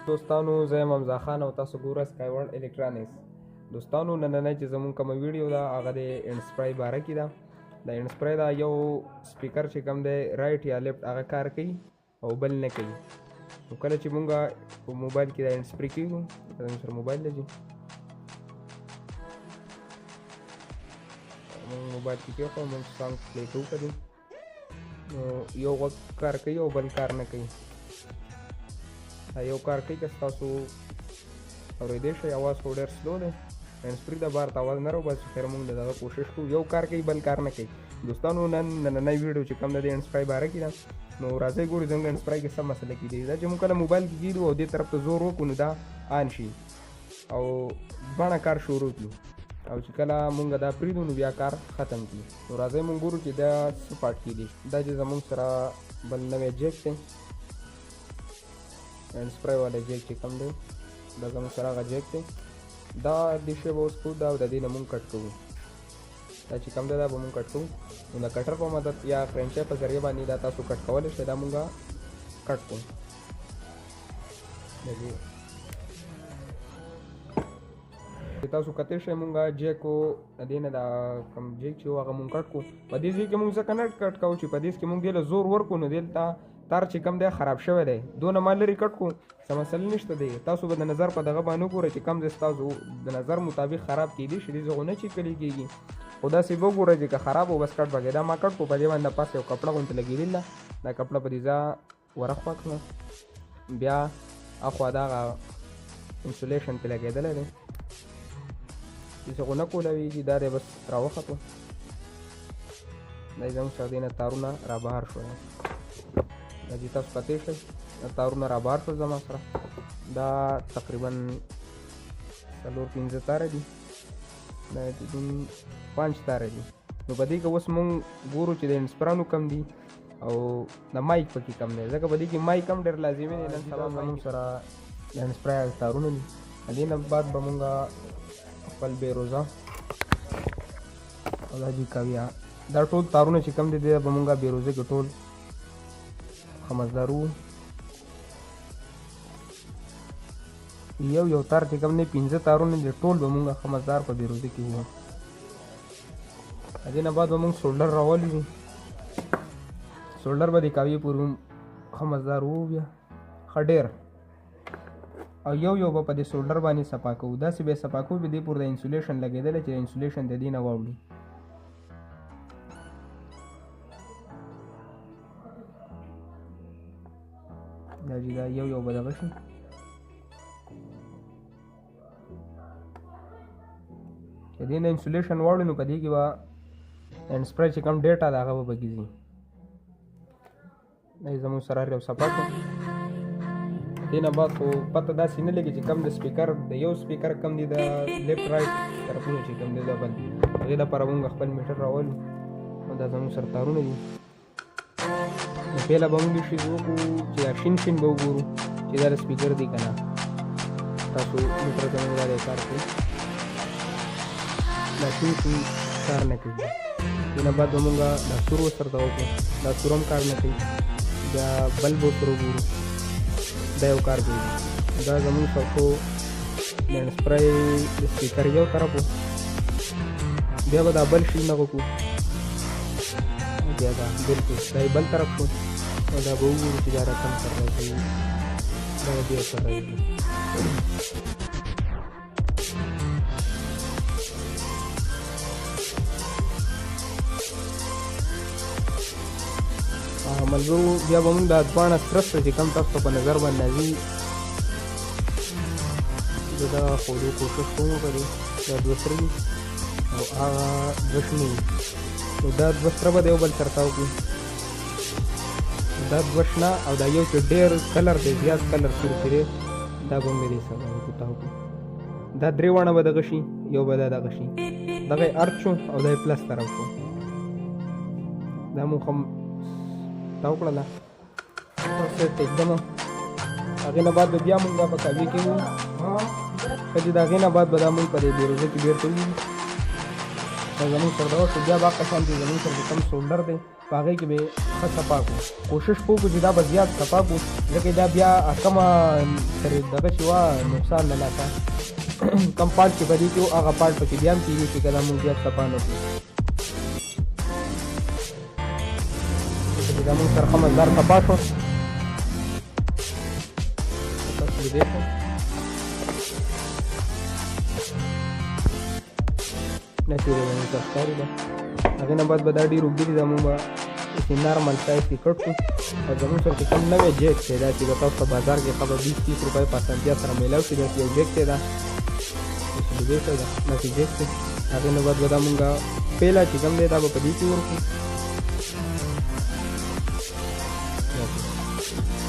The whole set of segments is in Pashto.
دوستانو زه یم حمزه خان او تاسو ګورئ سکای ورلډ الکترانکس. دوستانو نننۍ چې زمونږ کومه ویډیو ده هغه د اینډ سپرای باره کې ده. د اینډ سپرای دا یو سپیکر چې کوم دی رایټ یا لیفټ هغه کار کوي او بل نه کوي. نو کله چې مونږ په موبایل کې دا اینډ سپرای کېږو زموږ سره موبایل دی مونږ موبایل کې کېښو مونږ سانګ پلی کوو که دی نو یو غوږ کار کوي او بل کار نه کوي. یو کار کوي که ستاسو اورېدی شئ اواز خو ډېر سلو دی اینډ سپري د بار ته اواز نه راوباسي خیر مونږ د دغه کوشش کوو. یو کار کوي بل کار نه کوي. دوستانو نننۍ ویډیو چې کوم ده د اینډ سپرای باره کې ده نو راځئ ګورو زموږ اینډ سپرای کې څه مسله کېدی دا چې مونږ کله موبایل کې ګیرو او دې طرف ته زور وکړو نو دا آن شي او دواړه کار شروع کړو او چې کله مونږ دا پرېږدو نو بیا کار ختم کړي. نو راځئ مونږ ګورو چې دا څه پاټ کېدي. دا چې زموږ سره بل نوی جیک دی اینډ سپرای والا جیک چې کوم دی دا زموږ سره هغه جیک دی. دا د شی به اوس کوو دا او د دې نه مونږ کټ کوو. دا چې کوم دی دا به مونږ کټ کوو نو د کټر په مدد یا کرنچۍ په ذریعه باندې دا تاسو کټ کولی شئ. دا مونږ کټ کوو. تاسو کتلی شئ مونږ جیکو د دې نه دا کوم جیک چې و هغه مونږ کټ کوو. په دې ځای کې مونږ ځکه نه کټ کوو چې په دې کې مونږ دې له زور ورکړو نو دلته تار چې کوم دی خراب شوی دی دونه ما لرې کټ کړو څه مسله نشته دی. تاسو به د نظر په دغه باندې وګورئ چې کوم دی ستاسو د نظر مطابق خراب کېدی شي. دې ځای خو نه چې کلی کېږي خو داسې به وګورئ چې که خراب و بس کټ به کېږي. دا ما کټ کړو په دې باندې پاس یو کپړه غوندې لګېدل ده دا کپړه په دې ځای ورخوا کړه بیا اخوا دغه انسولیشن پرې لګېدلی دی هېڅ خو نه کولاویږي دا دی بس راوختو. دا زموږ سره دی نه تارونه رابهر شول. دا چې تاسو کتلی شئ دا تارونه رابهر شول زما سره. دا تقریبا 4-5 تاره دي دا 5 تاره دي. نو په دې کې اوس مونږ ګورو چې د انسپرانو کم دي او د مایک پکې کم دی ځکه په دې کې مایک هم ډېر لازمي دی. نن سبا زموږ سره د انسپرای تارونه دي. د دې نه بعد به مونږ خپل بیروزه او دا جي کاویا دا ټول تارونه چې کم دي دی به مونږ بیروزه کې ټول خمزدارو یو تار چې کوم نه 15 تارونه دي ټول به مونږ خمزدار په بیروزه کې وو. دې نه بعد به مونږ سولډر راولې دي سولډر به د کاوی پورې خمزدار وو بیا خډیر او یو به په دې سولډر باندې صفا کوو. داسې به صفا کوو به دې پورې د انسولیشن لګېدلی چې انسولیشن د دې نه واوړي. دا چې دا یو به دغه شي چې دې نه انسولیشن واوړي نو په دې کې به اینډ سپرای چې کوم ډیټا ده هغه به پکې ځي. دا زموږ سره یو صفا کړو. دې نه بعد خو پته داسې نه لګي چې کوم د سپیکر د یو سپیکر کم دی د لیفټ رایټ طرفونه چې کوم دی دا بل هغې لپاره مونږ خپل میټر راولو. دا زموږ سره تارونه دي. نو پهله به مونږ شي وکړو چې دا شین به وګورو چې دا د سپیکر دی که نه. تاسو میټر ته مونږ دا دی کار کوي دا شین کار نه کوي. دې نه بعد به مونږ دا سور ورسره ته وکړو دا سور هم کار نه کوي. بیا بلب ورسره وګورو دا یو کار کوي. دا زموږ څوکو د سپرای د سپیکر یو طرف و بیا به دا بل شي نه وکړو بیا دا بلکل دا بل طرف شو او دا به وګورو چې دا رقم سره راځي دا به بیا سره راځي. ملګرو بیا به مونږ دا دواړه سرسته چې کوم تاسو په نظر باندې راځي زه دغه ښودو کوشش کوم که دی دا دوه سره دي او هغه دوه شنې دي. نو دا دوه سره به د یو بل سره تاو کړو. دا دوه شنه او دا یو چې ډېر کلر دی زیات کلر سرې دا به مې دې سره تاو کړو. دا درې واړه به دغه شي یو به دا دغه شي دغه یې ارت شو او دا یې پلس طرف شو. دا مونږ تاو کړله سیټ एकदम. هغې نه بعد به بیا مونږ دا په کاوي کې وو ښه چې د هغې نه بعد به دا مونږ په دې بیروزه کې بېرته ووځو. دا زموږ سره دغه شو. بیا به هغه شان چې زموږ سره چې کوم سولډر دی په هغې کې به ښه صفا کړو. کوشش کوو چې دا به زیات صفا کړو ځکه دا بیا کومه ترې دغه چې وه نقصان نه لاته کم پارټ چې په دې کې و هغه پارټ پکې بیا هم کېږي چې کله مونږ بیا صفا نه کړو. دا مونږ سره ښه مزدار صفا شو. تاسو لیدی شئ داسې مونږ سره ښکاري ده. هغې نه بعد به دا ډېر اوږده دي دا مونږ به چې نارمل سایز کې کټ کړو. او زموږ سره چې کوم نوی جیک دی دا چې به تاسو په بازار کې ښه به 20-30 روپۍ په اسانتیا سره میلاو شي. داسې یو جیک دی دا لیدی شئ داسې جیک دی. هغې نه بعد به دا مونږ پیله چې کوم دی دا به په دې کې ورکړو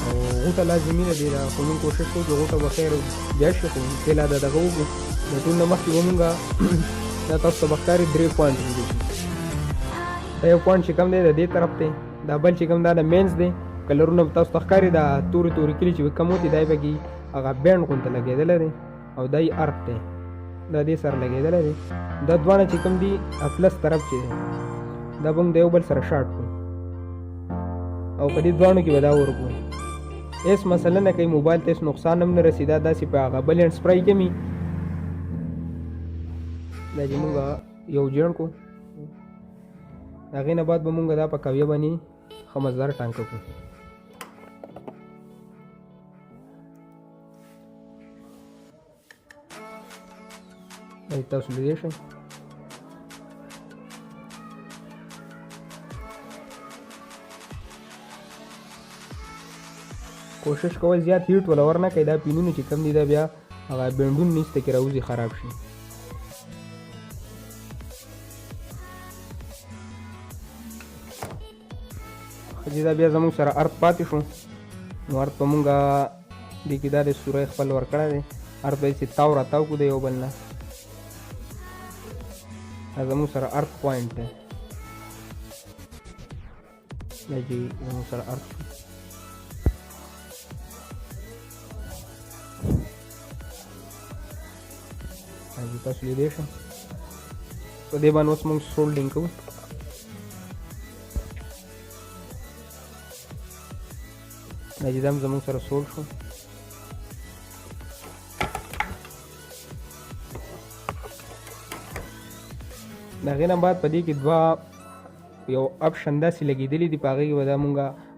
او غوټه لازمي نه دی دا خو مونږ کوشش کوو چې غوټه به خیر بیا شي خو پیله دا دغه وکړو. د ټول نه مخکې به مونږ دا تاسو ته به ښکاري 3 پوینټ دي. دا یو پوینټ چې کوم دی د دې طرف دی دا بل چې کوم دا د مینز دی کلرونه به تاسو ته ښکاري دا تورې تورې کلي چې کم وتي دا یې پکې هغه بینډ غونته لګېدلی دی او دا یې ارت دی دا دې سره لګېدلی دی. دا دواړه چې کوم دي پلس طرف چې دی دا به موږ د یو بل سره شاټ کړو او په دې دواړو کې به دا ورکړو. هېڅ مسله نه کوي موبایل ته هېڅ نقصان هم نه رسي. دا داسې په هغه بل هینډ سپرای کې مې دا چې موږ یو جوړ کړو د هغې نه بعد به مونږ دا په کویه باندې ښه مزدار ټانکه کړو. تاسو لیدی شئ کوشش کوئ زیات هیټ ولا ور نه کوئ. دا پینونه چې کم دي دا بیا هغه بینډونه نیسته کې راوځي خراب شي. چې دا بیا زموږ سره ارت پاتې شو نو ارت په مونږ دې کې دا د سوری خپل ورکړی دی. ارت به یې تاو راتاو کړو د یو بل نه. دا زموږ سره ارت پوینټ دی دا چې زموږ سره ارت شو. تاسو لیدی شئ په دې باندې اوس مونږ سولډینګ کوو. دا چې دا هم زموږ سره سول شو. د هغې نه بعد په دې کې دوه یو اپشن داسې لګېدلي دي په هغې کې به دا مونږ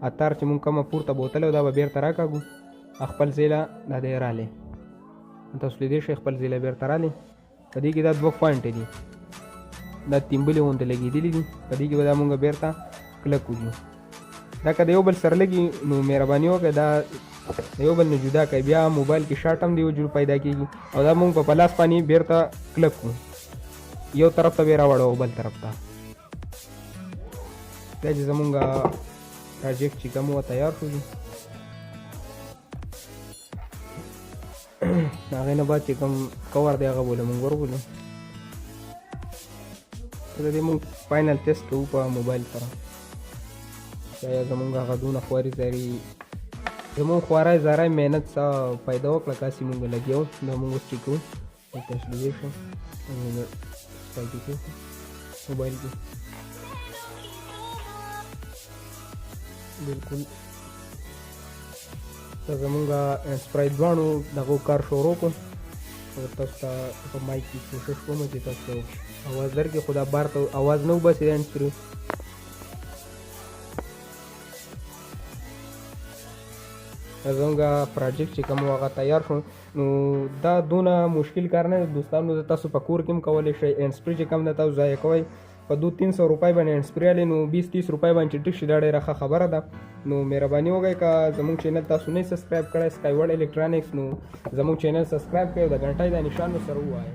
اتار چې مونږ کومه پورته بوتله دا به بیرته راکاږو خپل ځای له دا دی رالی. تاسو لیدی شئ خپل ځای له بیرته رالی. په دې کې دا 2 پوینټ دي دا تیمبلې غوندې لګېدلي دي. په دې کې به دا مونږ بیرته کلک وځو. دا که د یو بل سره لګي نو مهرباني وکړئ دا د یو بل نه جدا کړئ. بیا موبایل کې شاټ هم د یو جوړ پیدا کېږي او دا مونږ په پلاس باندې بیرته کلک کړو. یو طرف ته به یې راوړو بل طرف ته. دا چې زمونږ پروجیکټ چې کوم وه تیار شو. د هغې نه بعد چې کوم کور دی هغه بوله مونږ ورغولو. د دې مونږ فاینل ټیسټ کوو په موبایل سره. یا زمونږ هغه دونه خواري زاري زمونږ خواری زاری محنت څه پیدا وکړه کاسې مونږ لګیا وو. دا مونږ اوس چیک کوو. تاسو لیدی شئ موبایل کې بلکل دا زمونږ سپرای دواړو دغو کار شروع کړو. تاسو ته په مایک کې کوشش کوم چې تاسو اواز درکړي خو دا بار ته اواز نه وباسي دا انسپري. زموږ پروجیکټ چې کوم هغه تیار شو نو دا دونه مشکل کار نه دی دوستانو. تاسو په کور کې هم کولی شئ. هینډسپري چې کوم دی تاسو ضایع کوئ په 200-300 روپۍ باندې هینډسپري الی نو 20-30 روپۍ باندې چې ټیک شي دا ډېره ښه خبره ده. نو مهرباني وکړئ که زموږ چینل تاسو نه سبسکرایب کړی سکای ورډ الکترانکس نو زموږ چینل سبسکرایب کړئ او د ګنټۍ د نشان سره ووایئ.